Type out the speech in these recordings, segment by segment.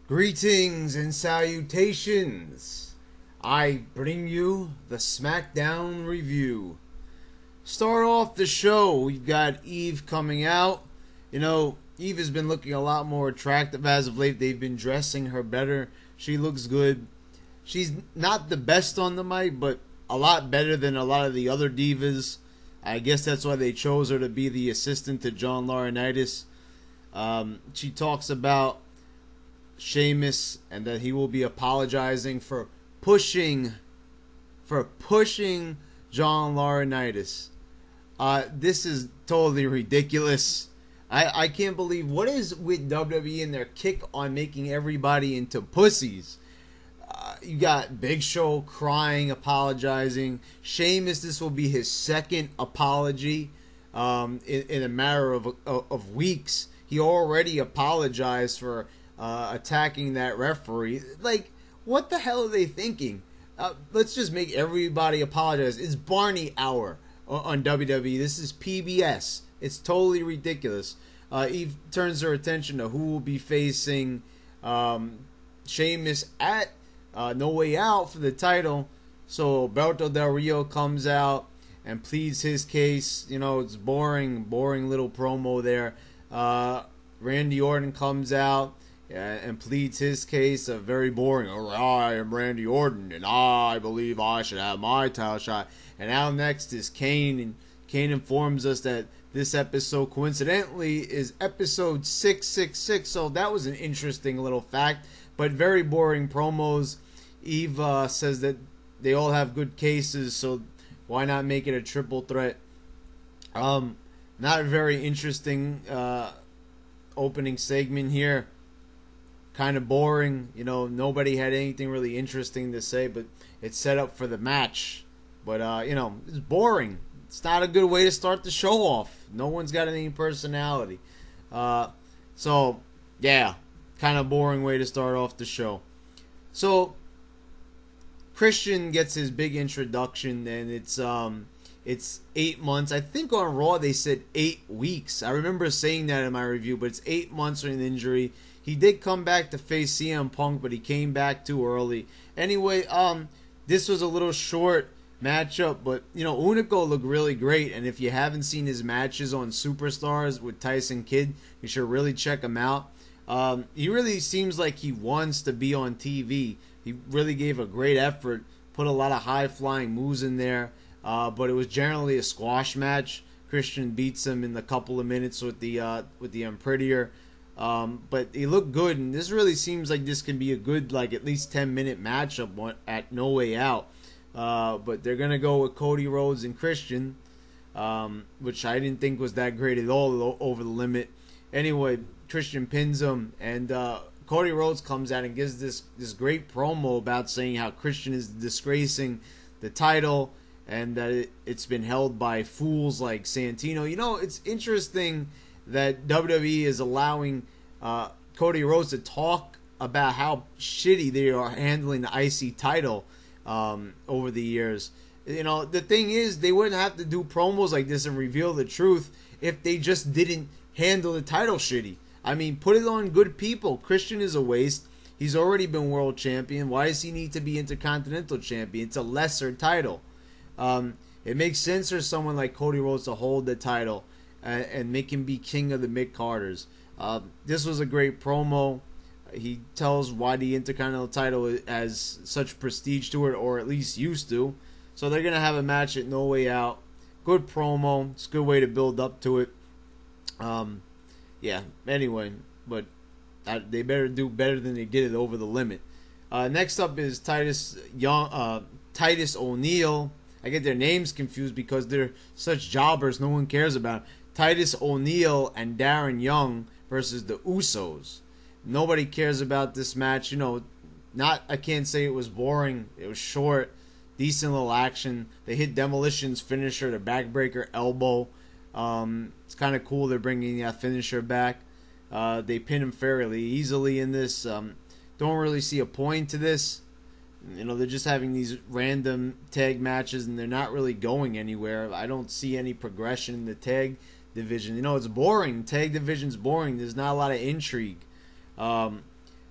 Greetings and salutations. I bring you the Smackdown review. Start off the show. We've got Eve coming out. Eve has been looking a lot more attractive as of late. They've been dressing her better. She looks good. She's not the best on the mic, but a lot better than a lot of the other divas. I guess that's why they chose her to be the assistant to John Laurinaitis. She talks about Sheamus and that he will be apologizing for pushing John Laurinaitis. This is totally ridiculous. I can't believe what is with WWE and their kick on making everybody into pussies. You got Big Show crying, apologizing. Sheamus, this will be his second apology in a matter of weeks. He already apologized for attacking that referee. Like, what the hell are they thinking? Let's just make everybody apologize. It's Barney Hour on WWE. This is PBS. It's totally ridiculous. Eve turns her attention to who will be facing Sheamus at No Way Out for the title. So Alberto Del Rio comes out and pleads his case. It's boring little promo there. Randy Orton comes out and pleads his case. Very boring. I am Randy Orton, and I believe I should have my title shot. And now next is Kane, and Kane informs us that this episode, coincidentally, is episode 666. So that was an interesting little fact, but very boring promos. Eve says that they all have good cases, so why not make it a triple threat? Not very interesting opening segment here. Kind of boring. Nobody had anything really interesting to say, but it's set up for the match. But, it's boring. It's not a good way to start the show off. No one's got any personality. So, yeah, kind of boring way to start off the show. So, Christian gets his big introduction, and it's 8 months. I think on Raw they said 8 weeks. I remember saying that in my review, but it's 8 months from an injury. He did come back to face CM Punk, but he came back too early. Anyway, this was a little short matchup, but Unico looked really great, and if you haven't seen his matches on Superstars with Tyson Kidd, you should really check him out. He really seems like he wants to be on TV. He really gave a great effort, put a lot of high-flying moves in there, but it was generally a squash match. Christian beats him in a couple of minutes with the Unprettier. But he looked good, and this really seems like this can be a good, at least 10-minute matchup at No Way Out. But they're going to go with Cody Rhodes and Christian, which I didn't think was that great at all over the limit. Anyway, Christian pins him, and Cody Rhodes comes out and gives this great promo about saying how Christian is disgracing the title and that it's been held by fools like Santino. It's interesting that WWE is allowing Cody Rhodes to talk about how shitty they are handling the IC title over the years. The thing is, they wouldn't have to do promos like this and reveal the truth if they just didn't handle the title shitty. I mean, put it on good people. Christian is a waste. He's already been world champion. Why does he need to be Intercontinental champion? It's a lesser title. It makes sense for someone like Cody Rhodes to hold the title and make him be king of the mid-carders. This was a great promo. He tells why the Intercontinental title has such prestige to it, or at least used to. So they're going to have a match at No Way Out. Good promo. It's a good way to build up to it. Yeah, anyway, but they better do better than they did it over the limit. Next up is Titus O'Neil. I get their names confused because they're such jobbers no one cares about. Titus O'Neil and Darren Young versus the Usos. Nobody cares about this match. I can't say it was boring. It was short, decent little action. They hit Demolition's finisher, the backbreaker elbow. It's kind of cool they're bringing that finisher back. They pin him fairly easily in this. Don't really see a point to this. They're just having these random tag matches and they're not really going anywhere. I don't see any progression in the tag division. It's boring. Tag division's boring. There's not a lot of intrigue.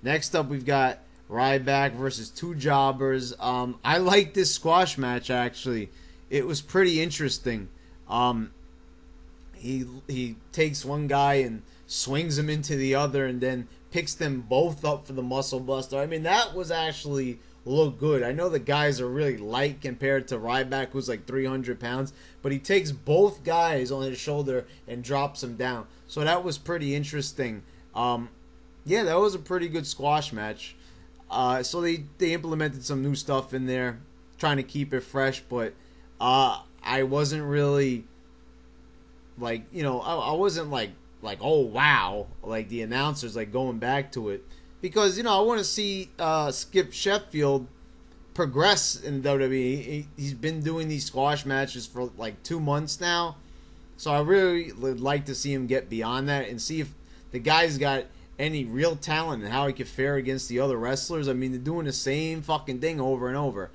Next up, we've got Ryback versus two jobbers. I like this squash match, actually. It was pretty interesting. He takes one guy and swings him into the other and then picks them both up for the muscle buster. I mean, that was actually look good. I know the guys are really light compared to Ryback, who's like 300 pounds, but he takes both guys on his shoulder and drops them down. So that was pretty interesting. Yeah, that was a pretty good squash match. So they implemented some new stuff in there, trying to keep it fresh, but I wasn't really like, you know, I wasn't like oh wow, like the announcers like going back to it, because you know I want to see Skip Sheffield progress in WWE. He's been doing these squash matches for like 2 months now, so I really would like to see him get beyond that and see if the guy's got any real talent and how he could fare against the other wrestlers. I mean, they're doing the same fucking thing over and over.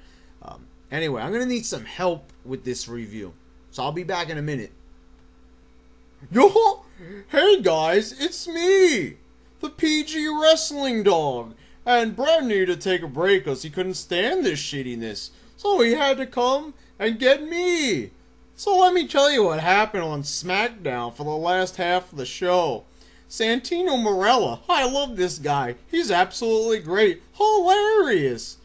Anyway, I'm gonna need some help with this review, so I'll be back in a minute. Yo, hey guys, it's me, the PG Wrestling Dog, and Brad needed to take a break because he couldn't stand this shittiness, so he had to come and get me. So let me tell you what happened on Smackdown for the last half of the show. Santino Marella, I love this guy, he's absolutely great, hilarious.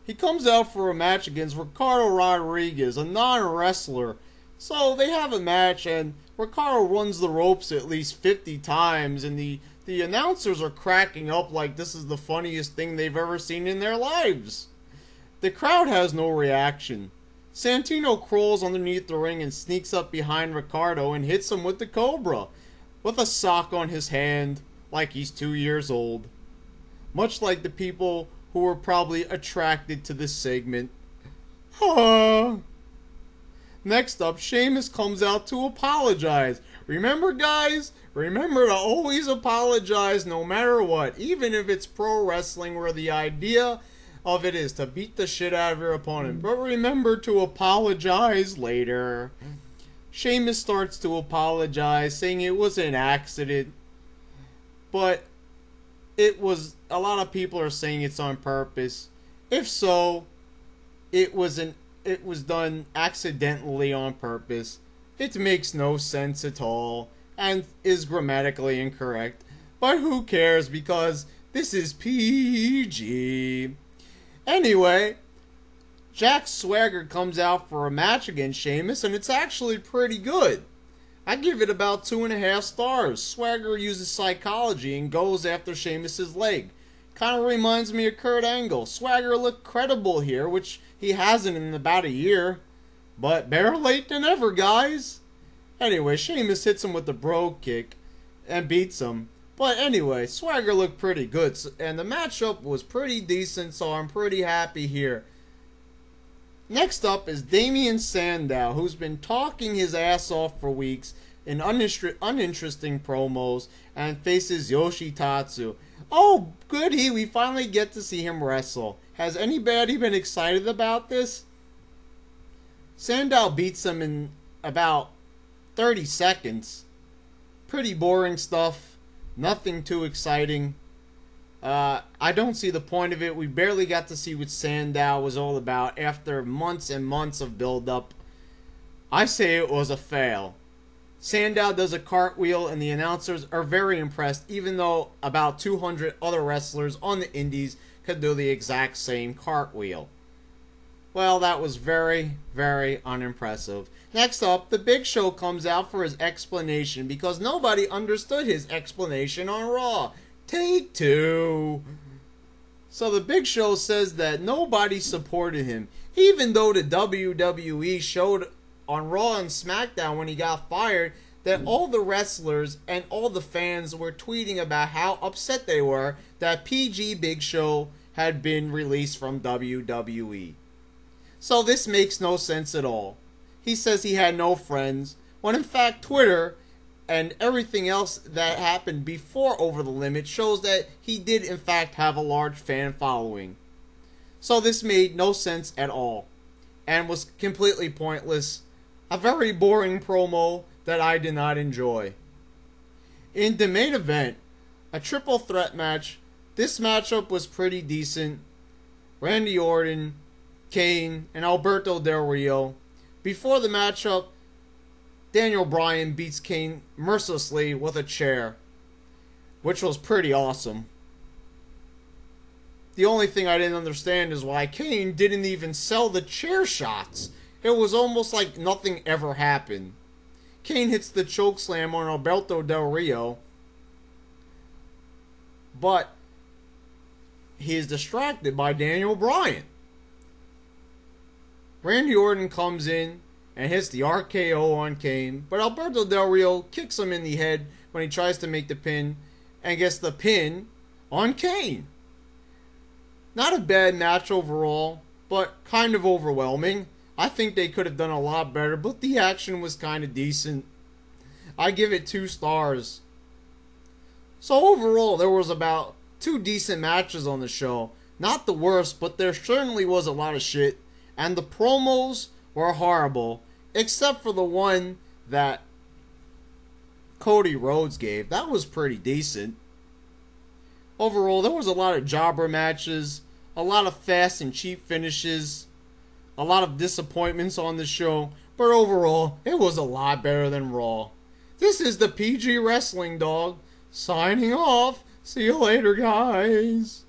He comes out for a match against Ricardo Rodriguez, a non-wrestler. So they have a match and Ricardo runs the ropes at least 50 times and the announcers are cracking up like this is the funniest thing they've ever seen in their lives. The crowd has no reaction. Santino crawls underneath the ring and sneaks up behind Ricardo and hits him with the Cobra, with a sock on his hand like he's 2 years old. Much like the people who were probably attracted to this segment. Next up, Sheamus comes out to apologize. Remember, guys? Remember to always apologize no matter what, even if it's pro wrestling where the idea of it is to beat the shit out of your opponent. But remember to apologize later. Sheamus starts to apologize, saying it was an accident. But it was, a lot of people are saying it's on purpose. If so, it was done accidentally on purpose. It makes no sense at all and is grammatically incorrect. But who cares, because this is PG. Anyway, Jack Swagger comes out for a match against Sheamus and it's actually pretty good. I give it about 2.5 stars. Swagger uses psychology and goes after Sheamus's leg. Kind of reminds me of Kurt Angle. Swagger looked credible here, which he hasn't in about a year. But better late than ever, guys. Anyway, Sheamus hits him with the bro kick and beats him. But anyway, Swagger looked pretty good. And the matchup was pretty decent, so I'm pretty happy here. Next up is Damien Sandow, who's been talking his ass off for weeks in uninteresting promos and faces Yoshitatsu. Oh, goody, we finally get to see him wrestle. Has anybody been excited about this? Sandow beats him in about 30 seconds. Pretty boring stuff. Nothing too exciting. I don't see the point of it. We barely got to see what Sandow was all about after months and months of build-up. I say it was a fail. Sandow does a cartwheel and the announcers are very impressed, even though about 200 other wrestlers on the indies could do the exact same cartwheel. Well, that was very, very unimpressive. Next up, the Big Show comes out for his explanation because nobody understood his explanation on Raw. Take 2. So the Big Show says that nobody supported him, even though the WWE showed on Raw and SmackDown when he got fired that all the wrestlers and all the fans were tweeting about how upset they were that PG Big Show had been released from WWE. So this makes no sense at all. He says he had no friends, when in fact Twitter and everything else that happened before Over the Limit shows that he did in fact have a large fan following. So this made no sense at all, and was completely pointless. A very boring promo that I did not enjoy. In the main event, a triple threat match This matchup was pretty decent. Randy Orton, Kane, and Alberto Del Rio. Before the matchup, Daniel Bryan beats Kane mercilessly with a chair, which was pretty awesome. The only thing I didn't understand is why Kane didn't even sell the chair shots. It was almost like nothing ever happened. Kane hits the chokeslam on Alberto Del Rio, but he is distracted by Daniel Bryan. Randy Orton comes in and hits the RKO on Kane, but Alberto Del Rio kicks him in the head when he tries to make the pin and gets the pin on Kane. Not a bad match overall, but kind of overwhelming. I think they could have done a lot better, but the action was kind of decent. I give it 2 stars. So overall, there was about 2 decent matches on the show. Not the worst, but there certainly was a lot of shit. And the promos were horrible, except for the one that Cody Rhodes gave. That was pretty decent. Overall, there was a lot of jobber matches, a lot of fast and cheap finishes, a lot of disappointments on the show, but overall, it was a lot better than Raw. This is the PG Wrestling Dog, signing off. See you later, guys.